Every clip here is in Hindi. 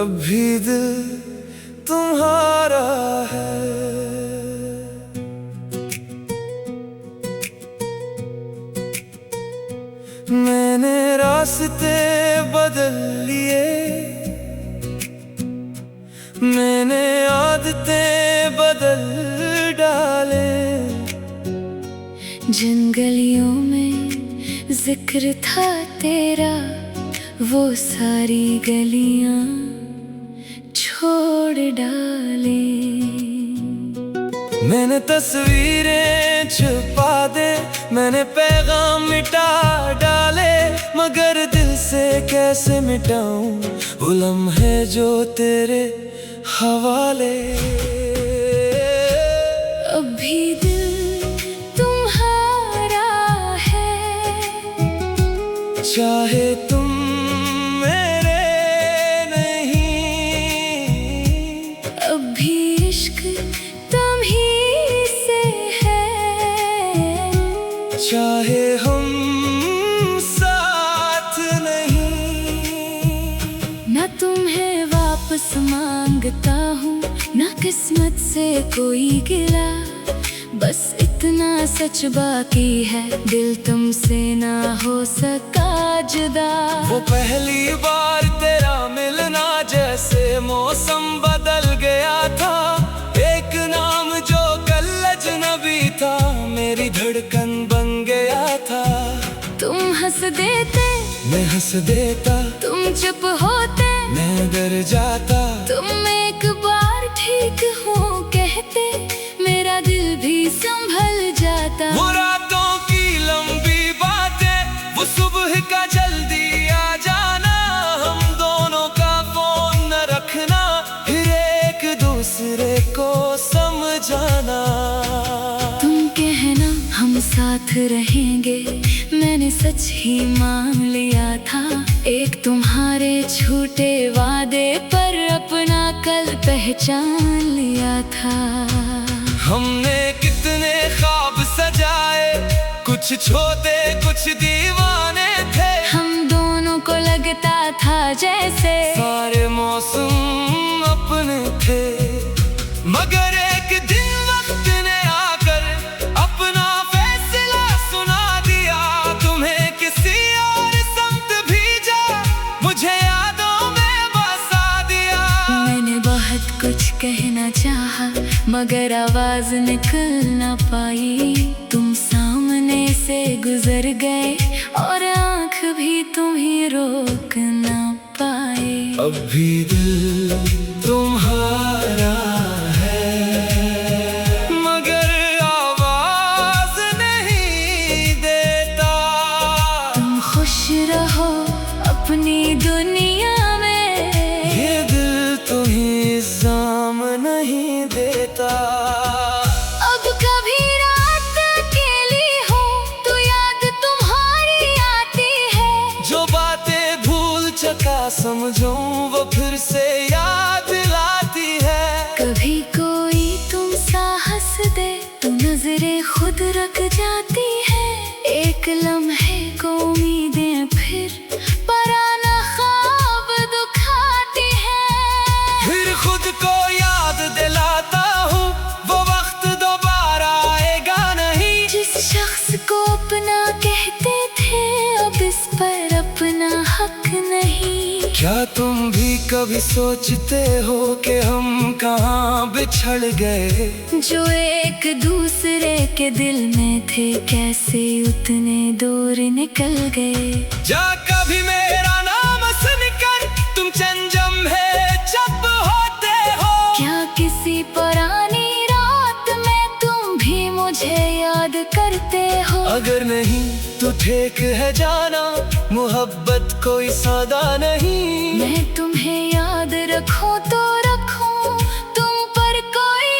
अब भी दिल तुम्हारा है। मैंने रास्ते बदल लिए, मैंने आदतें बदल डाले। जिन गलियों में जिक्र था तेरा, वो सारी गलियां छोड़ डाले। मैंने तस्वीरें छुपा दे, मैंने पैगाम मिटा डाले, मगर दिल से कैसे मिटाऊं वो लम्हे जो तेरे हवाले। अब भी दिल तुम्हारा है, चाहे तुम मेरे नहीं। अब भी इश्क तुम्हीं से है, चाहे हम साथ नहीं। न तुम्हें वापस मांगता हूँ, न किस्मत से कोई गिला। बस इतना सच बाकी है, दिल तुमसे ना हो सका जुदा। वो पहली बार तेरा मिलना जैसे मौसम बदल गया था। एक नाम जो कल अजनबी था, मेरी धड़कन बन गया था। तुम हंस देते, मैं हंस देता, तुम चुप होते, मैं डर जाता। तुम एक बार ठीक हो कहते, मेरा दिल भी संभल जाता। वो रातों की लंबी बातें, वो सुबह का जल्दी आ जाना, हम दोनों का फोन न रखना, फिर एक दूसरे को समझाना। तुम कहना हम साथ रहेंगे, मैंने सच ही मान लिया था। एक तुम्हारे झूठे वादे पर अपना कल पहचान लिया था। हमने कितने ख्वाब सजाए, कुछ छोटे कुछ दीवाने थे। हम दोनों को लगता था जैसे सारे मौसम अपने थे, मगर एक दिन वक्त ने आकर अपना फैसला सुना दिया। तुम्हें किसी और समत भेजा, मुझे यादों में बसा दिया। मैंने बहुत कुछ कहना चाहा, मगर आवाज निकल ना पाई। तुम सामने से गुजर गए और आंख भी तुम्हें रोक ना पाए। अब भी दिल तुम्हारा है, मगर आवाज नहीं देता। तुम खुश रहो अपनी दुनिया में, ये दिल तुम्हें साम नहीं देता। अब कभी रात अकेली हो तो याद तुम्हारी आती है। जो बातें भूल चुका समझो, वो फिर से याद दिलाती है। कभी कोई तुम सा हंस दे तो नजरें खुद रख जाती है। एक लम्हे को उम्मीदें फिर पराना ख्वाब दुखाती है। फिर खुद को याद दिलाता हूँ, वो वक्त दोबारा आएगा नहीं। जिस शख्स को अपना कहते थे, अब इस पर अपना हक नहीं। क्या तुम भी कभी सोचते हो कि हम कहाँ बिछड़ गए? जो एक दूसरे के दिल में थे, कैसे उतने दूर निकल गए। जा कभी मेरा नाम सुनकर तुम चंजम है चुप होते हो। क्या किसी पुरानी रात में तुम भी मुझे याद करते हो। अगर नहीं तो ठीक है जाना, मोहब्बत कोई सौदा नहीं। मैं तुम्हें याद रखूं तो रखूं, तुम पर कोई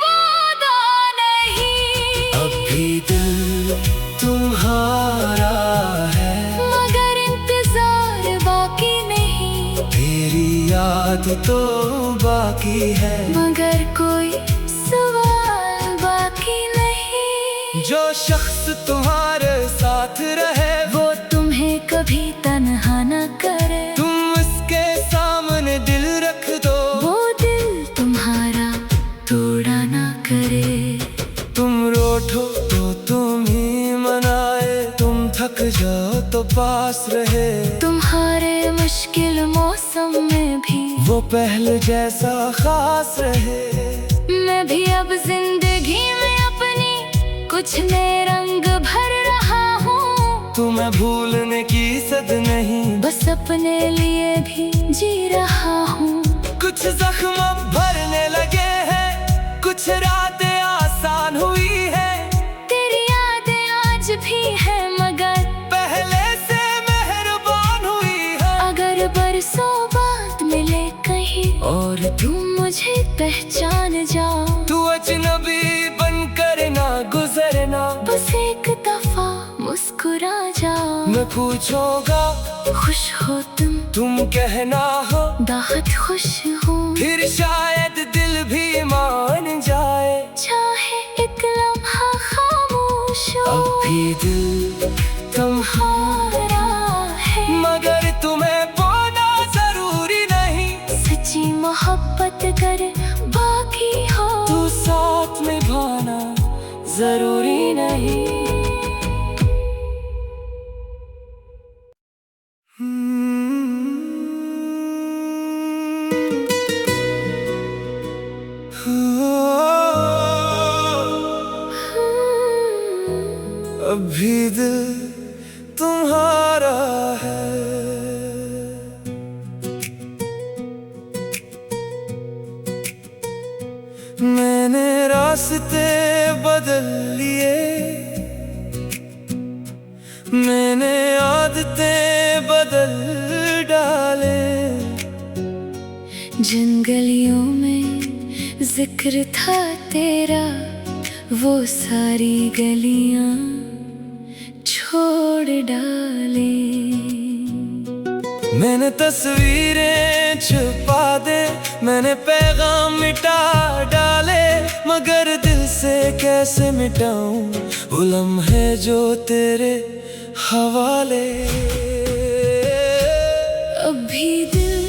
वादा नहीं। अब भी दिल तुम्हारा है, मगर इंतजार बाकी नहीं। तेरी याद तो बाकी है, मगर कोई सवाल बाकी नहीं। जो शख्स तुम्हारे साथ रहे, वो तुम्हें कभी तन्हा न करे। तुम उसके सामने दिल करे। तुम रूठो तो तुम ही मनाए, तुम थक जाओ तो पास रहे। तुम्हारे मुश्किल मौसम में भी वो पहले जैसा खास रहे। मैं भी अब जिंदगी में अपनी कुछ नए रंग भर रहा हूँ। तुम्हें भूलने की सद नहीं, बस अपने लिए भी जी रहा हूँ। कुछ जख्म अब भरने लगे हैं, कुछ रातें आसान हुई है। तेरी यादें आज भी है मगर पहले से मेहरबान हुई है। अगर बरसों बाद मिले कहीं और तुम मुझे पहचान जाओ, तू अजनबी बनकर ना गुजरना। बस एक दफा मुस्कुरा जाओ। मैं पूछूंगा खुश हो तुम कहना हो दाहत खुश हूँ। फिर शायद दिल भी मान जाए। चाहे एक लम्हा खामोश हो, अब भी दिल तुम्हारा है। मगर तुम्हें पाना जरूरी नहीं। सच्ची मोहब्बत कर बाकी हो, तू साथ निभाना जरूरी नहीं। अभी दिल तुम्हारा है। मैंने रास्ते बदल लिए, मैंने आदतें बदल डाले। जिन गलियों में जिक्र था तेरा, वो सारी गलियां छोड़ डाले। मैंने तस्वीरें छुपा दे, मैंने पैगाम मिटा डाले। मगर दिल से कैसे मिटाऊं वो लम्हे जो तेरे हवाले। अभी दिल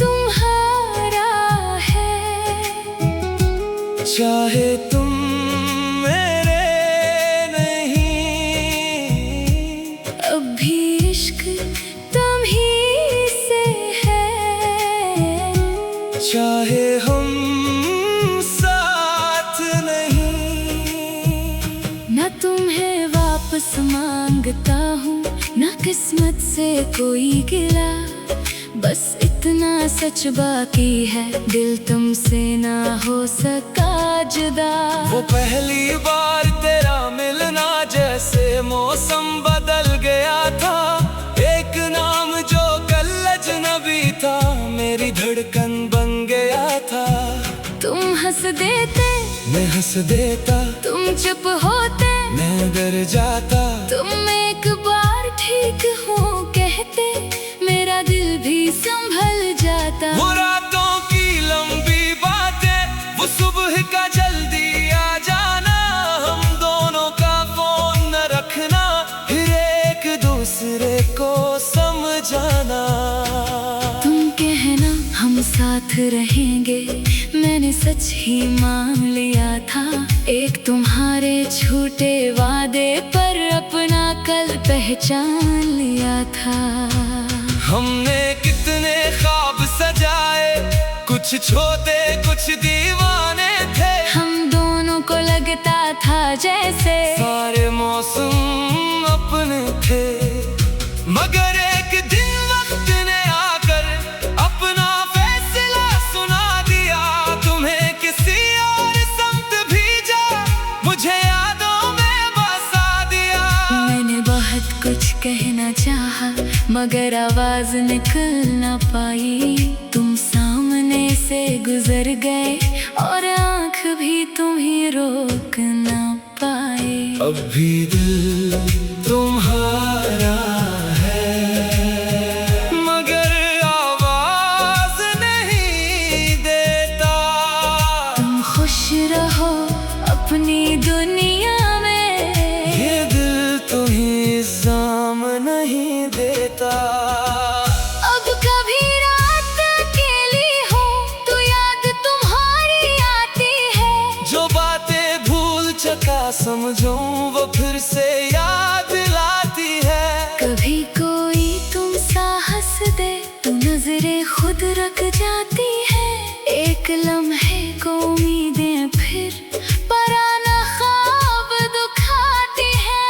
तुम्हारा है, चाहे तुम मेरे नहीं। अभी इश्क तुम ही से है, चाहे हम साथ नहीं। न तुम्हें वापस मांगता हूँ, न किस्मत से कोई गिला। बस इतना सच बाकी है, दिल तुमसे ना हो सका जुदा। वो पहली बार तेरा मिलना जैसे मौसम बदल गया था। एक नाम जो कल अजनबी था, मेरी धड़कन बन गया था। तुम हंस देते, मैं हंस देता। तुम चुप होते, मैं डर जाता। तुम एक बार ठीक हो कहते, मेरा दिल भी संभल जाता। वो रातों की लंबी बातें, वो सुबह का जल्दी आ जाना। हम दोनों का फोन न रखना, फिर एक दूसरे को समझाना। तुम कहना हम साथ रहेंगे, मैंने सच ही मान लिया था। एक तुम्हारे झूठे वादे पर अपना कल पहचान लिया था। हमने कितने ख्वाब सजाए, कुछ छोटे कुछ दीवाने थे। हम दोनों को लगता था जैसे सारे मौसम अपने थे। मगर एक दिन वक्त ने आकर अपना फैसला सुना दिया। तुम्हें किसी और समत भेजा, मुझे यादों में बसा दिया। मैंने बहुत कुछ कहना चाहा, मगर आवाज निकल ना पाई। तुम सामने से गुजर गए और आंख भी तुम्हें रोक ना पाए। अब भी दिल तुम्हारा है, मगर आवाज नहीं देता। तुम खुश रहो अपनी दुनिया में, ये दिल तुम्हें साम नहीं देता। अब कभी रात अकेली हो तो याद तुम्हारी आती है। जो समझूं वो फिर से याद दिलाती है। कभी कोई तुम सा हंस दे तो नजरें खुद रख जाती है। एक लम्हे को उम्मीदें फिर पराना ख्वाब दुखाती है।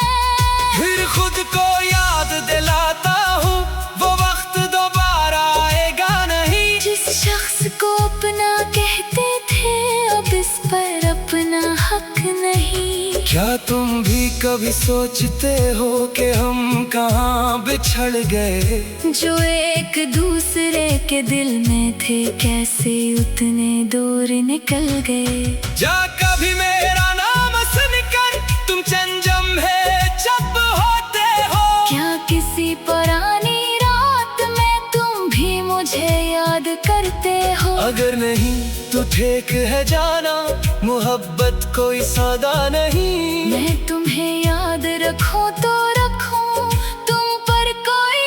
फिर खुद को याद दिलाता हूँ वो वक्त दोबारा आएगा नहीं। जिस शख्स को अपना कहते थे अब इस पर अपना हक नहीं। क्या तुम भी कभी सोचते हो कि हम कहाँ बिछड़ गए? जो एक दूसरे के दिल में थे कैसे उतने दूर निकल गए। जा कभी मेरा नाम सुनकर तुम चंजम है चुप होते हो। क्या किसी पुरानी रात में तुम भी मुझे याद करते हो? अगर नहीं तो ठीक है जाना, मोहब्बत कोई सौदा नहीं। मैं तुम्हें याद रखूं तो रखूं, तुम पर कोई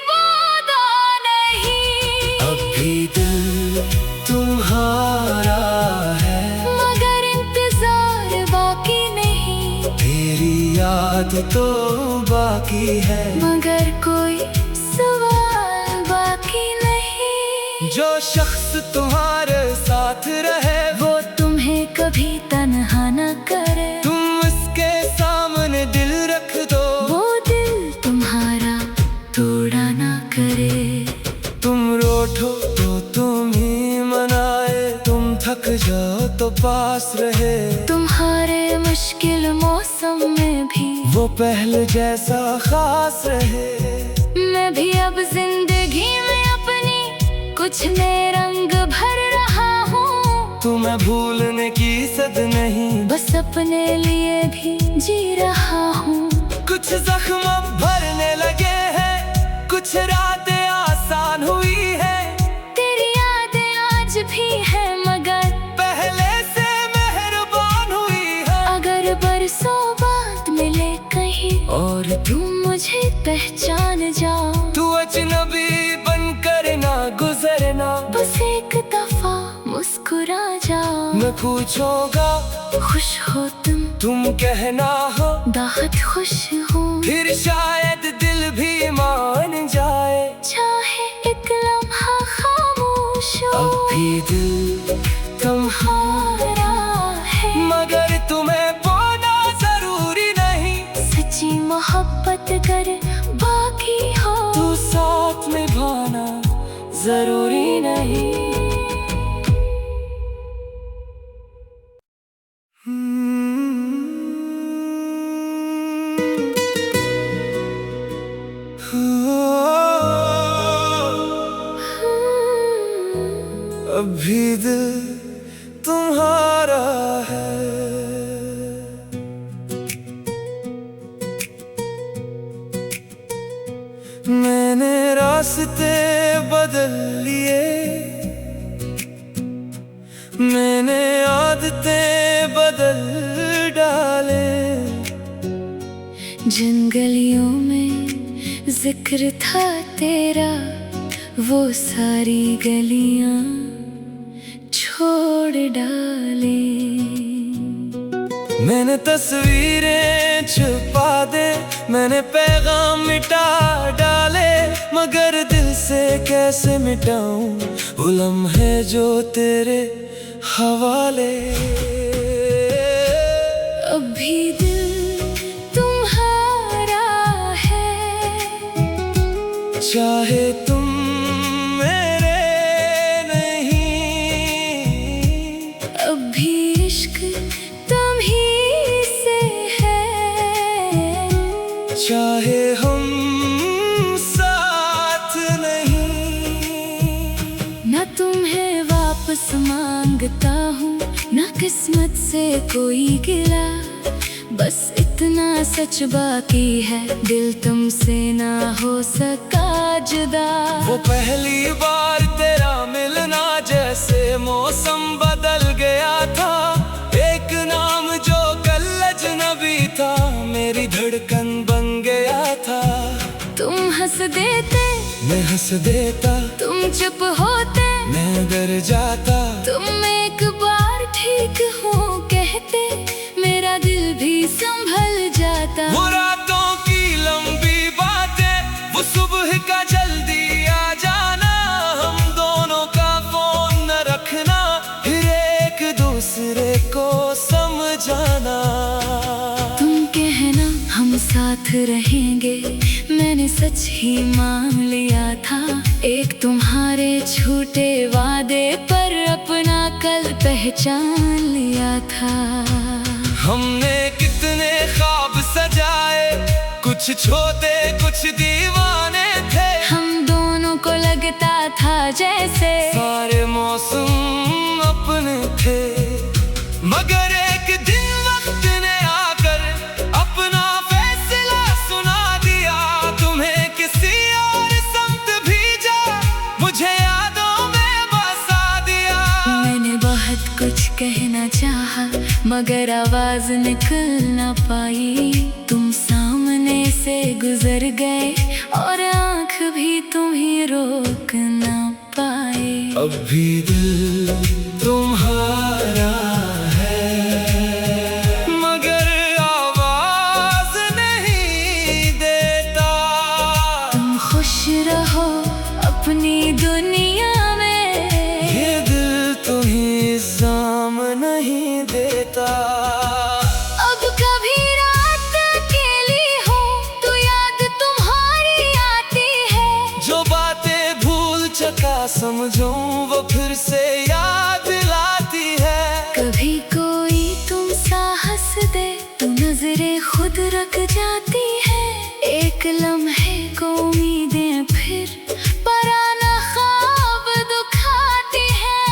वादा नहीं। अब भी दिल तुम्हारा है मगर इंतजार बाकी नहीं। तेरी याद तो बाकी है मगर कोई सवाल बाकी नहीं। जो शख्स तुम्हारे साथ रहे वो तुम्हें कभी तन्हा न करे। तुम उसके सामने दिल रख दो। वो दिल तुम्हारा तोड़ा ना करे। तुम रोठो तो तुम ही मनाए, तुम थक जाओ तो पास रहे। तुम्हारे मुश्किल मौसम में भी वो पहले जैसा खास रहे। मैं भी अब जिंदगी में अपनी कुछ नए रंग भर रहा हूँ। तुम्हें भूलने की सद नहीं, बस अपने लिए भी जी रहा हूँ। कुछ जख्म अब भरने लगे हैं, कुछ रातें आसान हुई है। तेरी यादें आज भी है मगर पहले से मेहरबान हुई है। अगर बरसों बाद मिले कहीं और तुम मुझे पहचान जाओ, तू अजनबी बनकर ना गुजरना। बस एक दफा मुस्कुरा जाओ। मैं पूछूंगा खुश हो तुम कहना हो बहुत खुश हूँ। फिर शायद दिल भी मान जाए। चाहे एक लम्हा खामोश हो, अब भी दिल तुम्हारा है मगर तुम्हें पाना जरूरी नहीं। सच्ची मोहब्बत कर बाकी हो, तू साथ निभाना जरूरी नहीं। अब भी दिल तुम्हारा है। मैंने रास्ते बदल लिए, मैंने आदतें बदल डाले। जिन गलियों में जिक्र था तेरा वो सारी गलियां छोड़ डाले। मैंने तस्वीरें छुपा दे, मैंने पैगाम मिटा डाले। मगर दिल से कैसे मिटाऊं वो लम्हे जो तेरे हवाले। अब भी दिल तुम्हारा है चाहे तुम मेरे नहीं। अब भी इश्क तुम ही से है चाहे हम साथ नहीं। न तुम्हें वापस मांगता हूँ न किस्मत से कोई गिला। बस इतना सच बाकी है दिल तुमसे ना हो सका जुदा। वो पहली बार तेरा मिलना जैसे मौसम बदल गया था। एक नाम जो कल अजनबी था मेरी धड़कन बन गया था। तुम हंस देते मैं हंस देता, तुम चुप होते मैं डर जाता। तुम एक बार ठीक हो कहते मेरा दिल भी संभल जाता। वो रातों की लंबी बातें, वो सुबह का जल्दी आ जाना, हम दोनों का फोन न रखना, फिर एक दूसरे को समझाना। तुम कहना हम साथ रहेंगे, मैंने सच ही मान लिया था। एक तुम्हारे झूठे वादे पर अपना कल पहचान लिया था। हमने कितने ख्वाब सजाए, कुछ छोटे कुछ दीवाने थे। हम दोनों को लगता था जैसे सारे मौसम अपने थे, मगर एक दिन वक्त ने आकर अपना फैसला सुना दिया। तुम्हें किसी और समत भेजा, मुझे यादों में बसा दिया। मैंने बहुत कुछ कहना चाहा, मगर आवाज निकल ना पाई। तुम सामने से गुजर गए और आंख भी तुम्हें रोक ना पाए। अब भी दिल तुम्हारा है, मगर आवाज नहीं देता। तुम खुश रहो अपनी दुनिया में, ये दिल तुम्हें इल्जाम नहीं देता। अब कभी रात अकेली हो तो याद तुम्हारी आती है। जो बातें भूल चुका समझो, वो फिर से याद दिलाती है। कभी कोई तुम सा हंस दे तो नजरें खुद रख जाती है। एक लम्हे को उम्मीदें फिर पराना ख्वाब दुखाती है।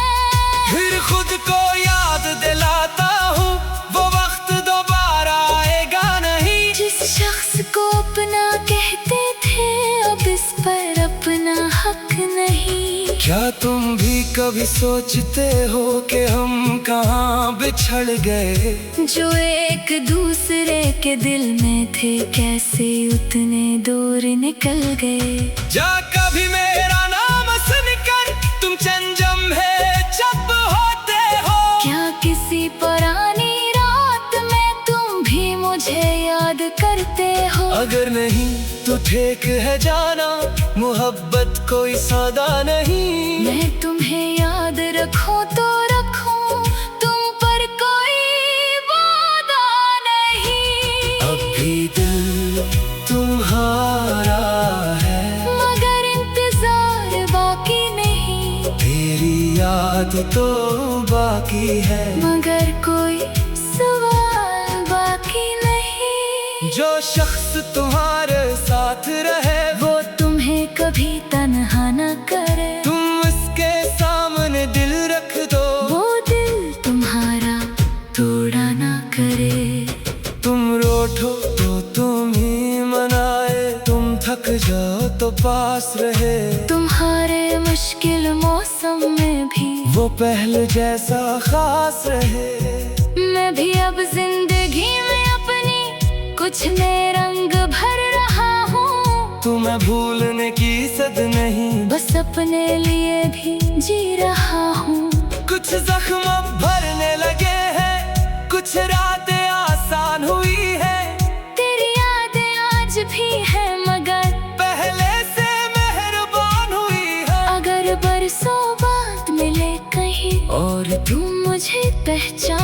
फिर खुद को याद दिलाता हूँ, वो वक्त दोबारा आएगा नहीं। जिस शख्स को अपना कहते थे, अब इस पर अपना हक नहीं। क्या तुम भी कभी सोचते हो कि हम कहाँ बिछड़ गए? जो एक दूसरे के दिल में थे, कैसे उतने दूर निकल गए। जा कभी मेरा नाम सुनकर तुम चंजम है जब होते हो। क्या किसी पुरानी रात में तुम भी मुझे याद करते हो। अगर नहीं तो ठीक है जाना, मोहब्बत कोई सौदा नहीं। मैं तुम्हें याद रखूं तो रखूं, तुम पर कोई वादा नहीं। अब भी दिल तुम्हारा है, मगर इंतजार बाकी नहीं। तेरी याद तो बाकी है, मगर कोई सवाल बाकी नहीं। जो शख्स तुम्हारे साथ रहे, वो तुम्हें कभी तन्हा न करे। तुम उसके सामने दिल रख दो, वो दिल तुम्हारा तोड़ा ना करे। तुम रोठो तो तुम ही मनाए, तुम थक जाओ तो पास रहे। तुम्हारे मुश्किल मौसम में भी वो पहले जैसा खास रहे। मैं भी अब जिंदगी में अपनी कुछ नए रंग भर रहा हूँ। तुम्हें भूलने की सद नहीं, बस अपने लिए भी जी रहा हूँ। कुछ जख्म अब भरने लगे हैं, कुछ रातें आसान हुई है। तेरी यादें आज भी है, मगर पहले से मेहरबान हुई है। अगर बरसों बाद मिले कहीं और तुम मुझे पहचान